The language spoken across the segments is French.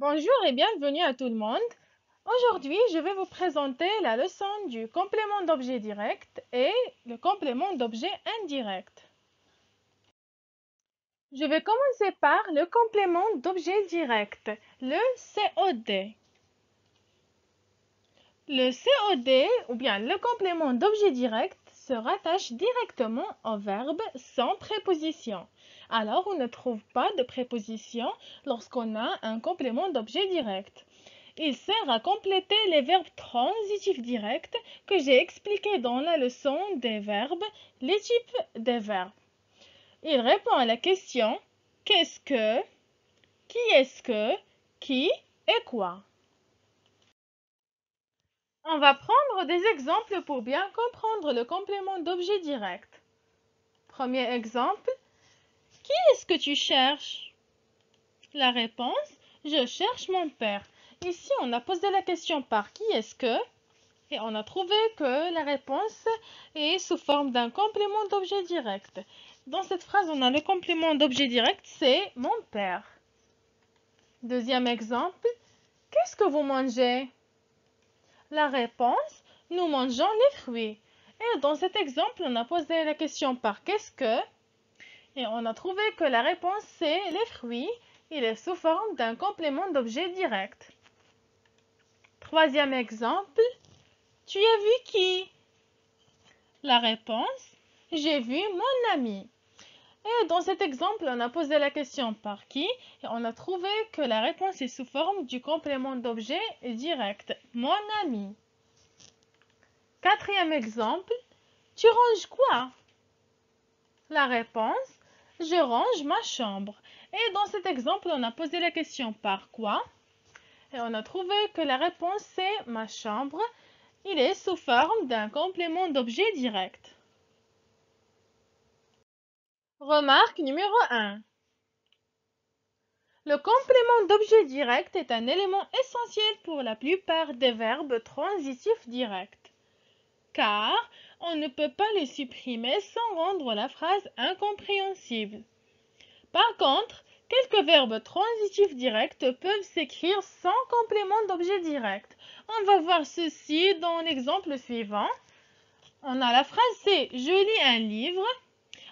Bonjour et bienvenue à tout le monde. Aujourd'hui, je vais vous présenter la leçon du complément d'objet direct et le complément d'objet indirect. Je vais commencer par le complément d'objet direct, le COD. Le COD, ou bien le complément d'objet direct, se rattache directement au verbe sans préposition. Alors, on ne trouve pas de préposition lorsqu'on a un complément d'objet direct. Il sert à compléter les verbes transitifs directs que j'ai expliqués dans la leçon des verbes, les types des verbes. Il répond à la question qu'est-ce que, qui est-ce que, qui et quoi. On va prendre des exemples pour bien comprendre le complément d'objet direct. Premier exemple, qui est-ce que tu cherches? La réponse, je cherche mon père. Ici, on a posé la question par qui est-ce que et on a trouvé que la réponse est sous forme d'un complément d'objet direct. Dans cette phrase, on a le complément d'objet direct, c'est mon père. Deuxième exemple, qu'est-ce que vous mangez? La réponse, nous mangeons les fruits. Et dans cet exemple, on a posé la question par qu'est-ce que et on a trouvé que la réponse c'est les fruits. Il est sous forme d'un complément d'objet direct. Troisième exemple, tu as vu qui? La réponse, j'ai vu mon ami. Et dans cet exemple, on a posé la question par qui et on a trouvé que la réponse est sous forme du complément d'objet direct, mon ami. Quatrième exemple, tu ranges quoi? La réponse, je range ma chambre. Et dans cet exemple, on a posé la question par quoi et on a trouvé que la réponse c'est ma chambre. Il est sous forme d'un complément d'objet direct. Remarque numéro 1. Le complément d'objet direct est un élément essentiel pour la plupart des verbes transitifs directs, car on ne peut pas le supprimer sans rendre la phrase incompréhensible. Par contre, quelques verbes transitifs directs peuvent s'écrire sans complément d'objet direct. On va voir ceci dans l'exemple suivant. On a la phrase c'est « Je lis un livre ».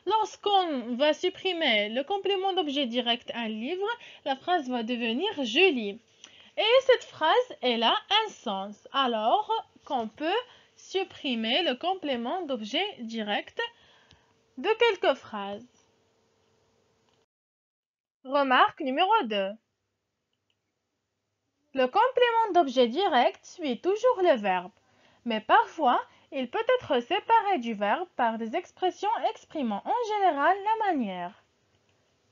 Lorsqu'on va supprimer le complément d'objet direct un livre, la phrase va devenir « Je lis ». Et cette phrase, elle a un sens. Alors qu'on peut supprimer le complément d'objet direct de quelques phrases. Remarque numéro 2. Le complément d'objet direct suit toujours le verbe, mais parfois, il peut être séparé du verbe par des expressions exprimant en général la manière.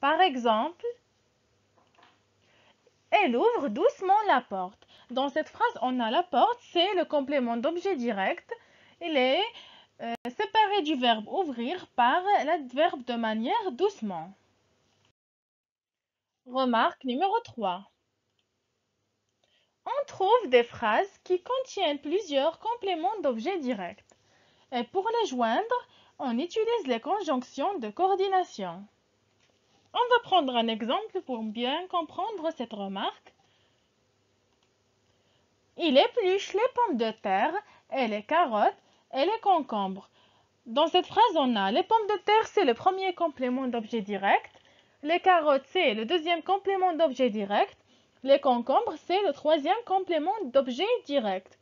Par exemple, elle ouvre doucement la porte. Dans cette phrase, on a la porte, c'est le complément d'objet direct. Il est séparé du verbe ouvrir par l'adverbe de manière doucement. Remarque numéro 3. On trouve des phrases qui contiennent plusieurs compléments d'objet direct. Et pour les joindre, on utilise les conjonctions de coordination. On va prendre un exemple pour bien comprendre cette remarque. Il épluche les pommes de terre et les carottes et les concombres. Dans cette phrase, on a les pommes de terre, c'est le premier complément d'objet direct. Les carottes, c'est le deuxième complément d'objet direct. Les concombres, c'est le troisième complément d'objet direct.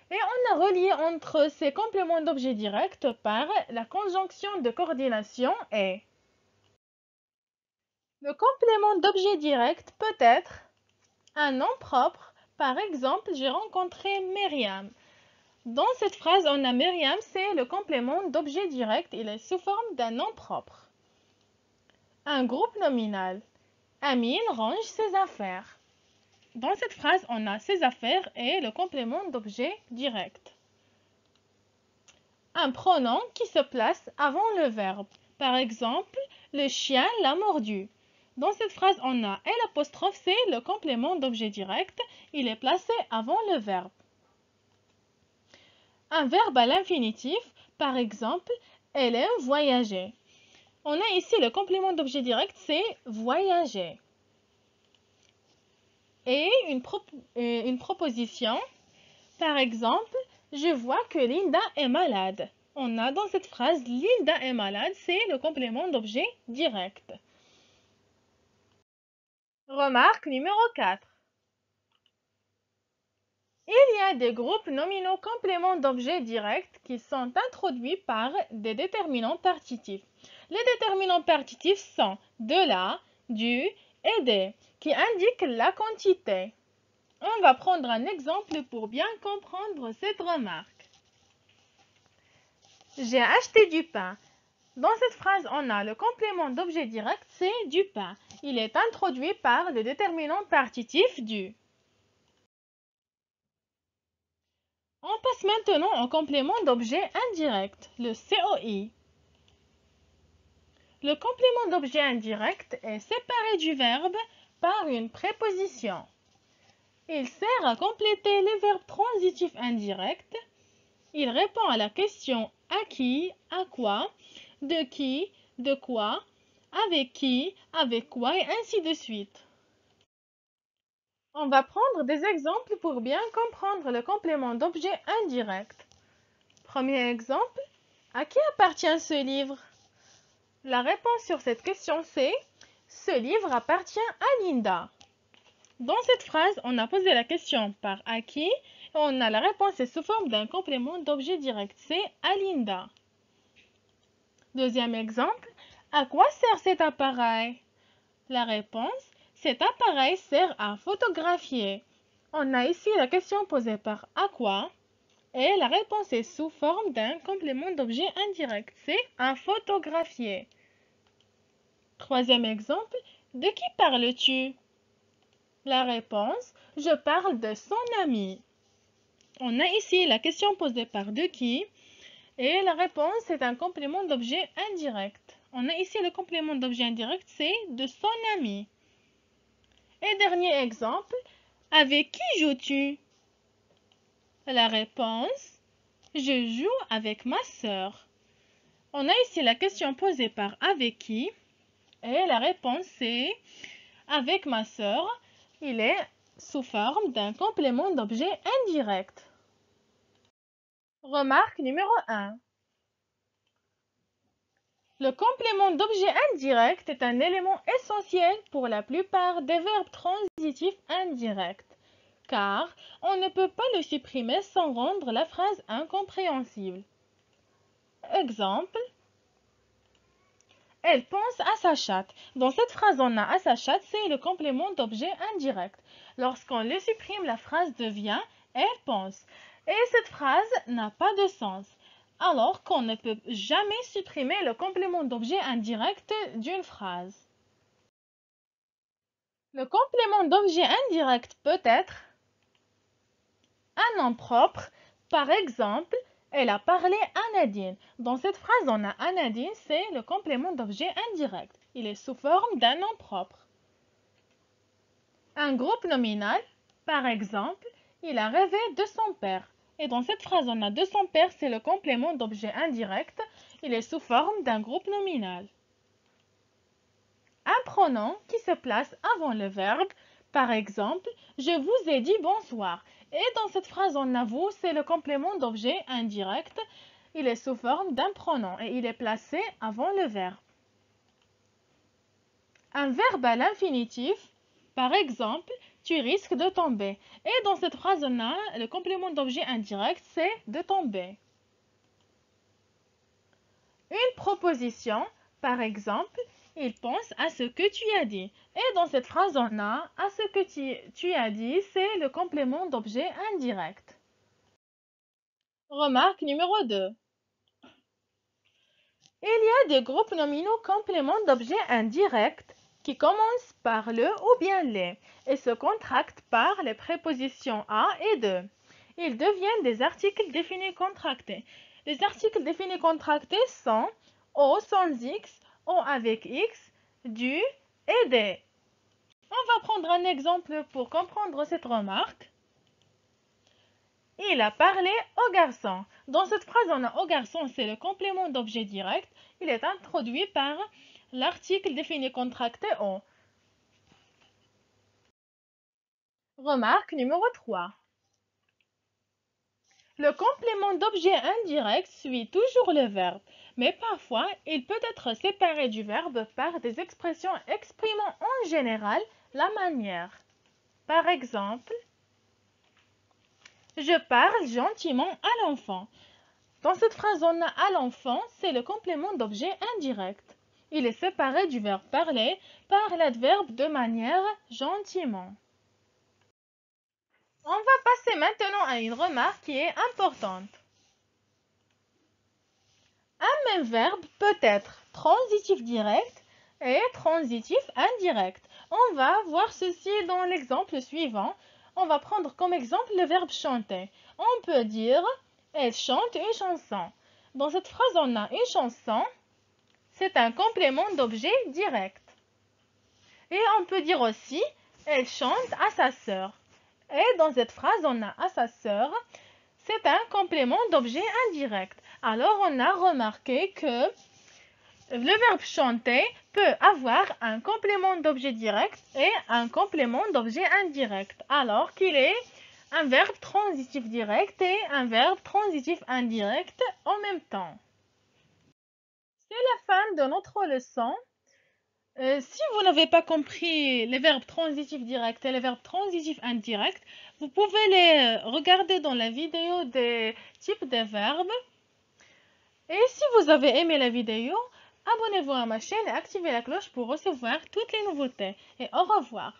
Et on a relié entre ces compléments d'objet direct par la conjonction de coordination et. Le complément d'objet direct peut être un nom propre. Par exemple, j'ai rencontré Myriam. Dans cette phrase, on a Myriam, c'est le complément d'objet direct. Il est sous forme d'un nom propre. Un groupe nominal. Amine range ses affaires. Dans cette phrase, on a ses affaires et le complément d'objet direct. Un pronom qui se place avant le verbe. Par exemple, le chien l'a mordu. Dans cette phrase, on a l'apostrophe, c'est le complément d'objet direct. Il est placé avant le verbe. Un verbe à l'infinitif, par exemple, elle aime voyager. On a ici le complément d'objet direct, c'est voyager. et une proposition. Par exemple, je vois que Linda est malade. On a dans cette phrase Linda est malade, c'est le complément d'objet direct. Remarque numéro 4. Il y a des groupes nominaux compléments d'objet direct qui sont introduits par des déterminants partitifs. Les déterminants partitifs sont de la, du et des, qui indiquent la quantité. On va prendre un exemple pour bien comprendre cette remarque. J'ai acheté du pain. Dans cette phrase, on a le complément d'objet direct, c'est du pain. Il est introduit par le déterminant partitif du. On passe maintenant au complément d'objet indirect, le COI. Le complément d'objet indirect est séparé du verbe par une préposition. Il sert à compléter les verbes transitifs indirects. Il répond à la question à qui, à quoi, de quoi, avec quoi et ainsi de suite. On va prendre des exemples pour bien comprendre le complément d'objet indirect. Premier exemple, à qui appartient ce livre? La réponse sur cette question c'est ce livre appartient à Linda. Dans cette phrase, on a posé la question par à qui et on a la réponse sous forme d'un complément d'objet direct, c'est à Linda. Deuxième exemple, à quoi sert cet appareil? La réponse, cet appareil sert à photographier. On a ici la question posée par à quoi et la réponse est sous forme d'un complément d'objet indirect, c'est à photographier. Troisième exemple, de qui parles-tu? La réponse, je parle de son ami. On a ici la question posée par de qui et la réponse est un complément d'objet indirect. On a ici le complément d'objet indirect, c'est de son ami. Et dernier exemple, avec qui joues-tu? La réponse, je joue avec ma sœur. On a ici la question posée par avec qui et la réponse c'est avec ma sœur. Il est sous forme d'un complément d'objet indirect. Remarque numéro 1. Le complément d'objet indirect est un élément essentiel pour la plupart des verbes transitifs indirects, car on ne peut pas le supprimer sans rendre la phrase incompréhensible. Exemple, elle pense à sa chatte. Dans cette phrase, on a à sa chatte, c'est le complément d'objet indirect. Lorsqu'on le supprime, la phrase devient elle pense. Et cette phrase n'a pas de sens. Alors qu'on ne peut jamais supprimer le complément d'objet indirect d'une phrase. Le complément d'objet indirect peut être un nom propre. Par exemple, elle a parlé à Nadine. Dans cette phrase, on a à Nadine, c'est le complément d'objet indirect. Il est sous forme d'un nom propre. Un groupe nominal, par exemple, il a rêvé de son père. Et dans cette phrase, on a de son père, c'est le complément d'objet indirect. Il est sous forme d'un groupe nominal. Un pronom qui se place avant le verbe, par exemple, je vous ai dit bonsoir. Et dans cette phrase, on a vous, c'est le complément d'objet indirect. Il est sous forme d'un pronom et il est placé avant le verbe. Un verbe à l'infinitif, par exemple, tu risques de tomber. Et dans cette phrase, on a le complément d'objet indirect, c'est de tomber. Une proposition, par exemple, il pense à ce que tu as dit. Et dans cette phrase, on a à ce que tu as dit, c'est le complément d'objet indirect. Remarque numéro 2. Il y a des groupes nominaux compléments d'objet indirect qui commencent par le ou bien les et se contractent par les prépositions à et de. Ils deviennent des articles définis contractés. Les articles définis contractés sont au sans x, au avec x, du et des. On va prendre un exemple pour comprendre cette remarque. Il a parlé au garçon. Dans cette phrase, on a au garçon, c'est le complément d'objet direct. Il est introduit par l'article défini contracté au. Remarque numéro 3. Le complément d'objet indirect suit toujours le verbe, mais parfois il peut être séparé du verbe par des expressions exprimant en général la manière. Par exemple, je parle gentiment à l'enfant. Dans cette phrase, on a à l'enfant, c'est le complément d'objet indirect. Il est séparé du verbe parler par l'adverbe de manière gentiment. On va passer maintenant à une remarque qui est importante. Un même verbe peut être transitif direct et transitif indirect. On va voir ceci dans l'exemple suivant. On va prendre comme exemple le verbe chanter. On peut dire « Elle chante une chanson ». Dans cette phrase, on a une chanson. C'est un complément d'objet direct. Et on peut dire aussi « Elle chante à sa sœur ». Et dans cette phrase, on a à sa sœur. C'est un complément d'objet indirect. Alors, on a remarqué que le verbe chanter peut avoir un complément d'objet direct et un complément d'objet indirect, alors qu'il est un verbe transitif direct et un verbe transitif indirect en même temps. C'est la fin de notre leçon. Si vous n'avez pas compris les verbes transitifs directs et les verbes transitifs indirects, vous pouvez les regarder dans la vidéo des types de verbes. Et si vous avez aimé la vidéo, abonnez-vous à ma chaîne et activez la cloche pour recevoir toutes les nouveautés. Et au revoir.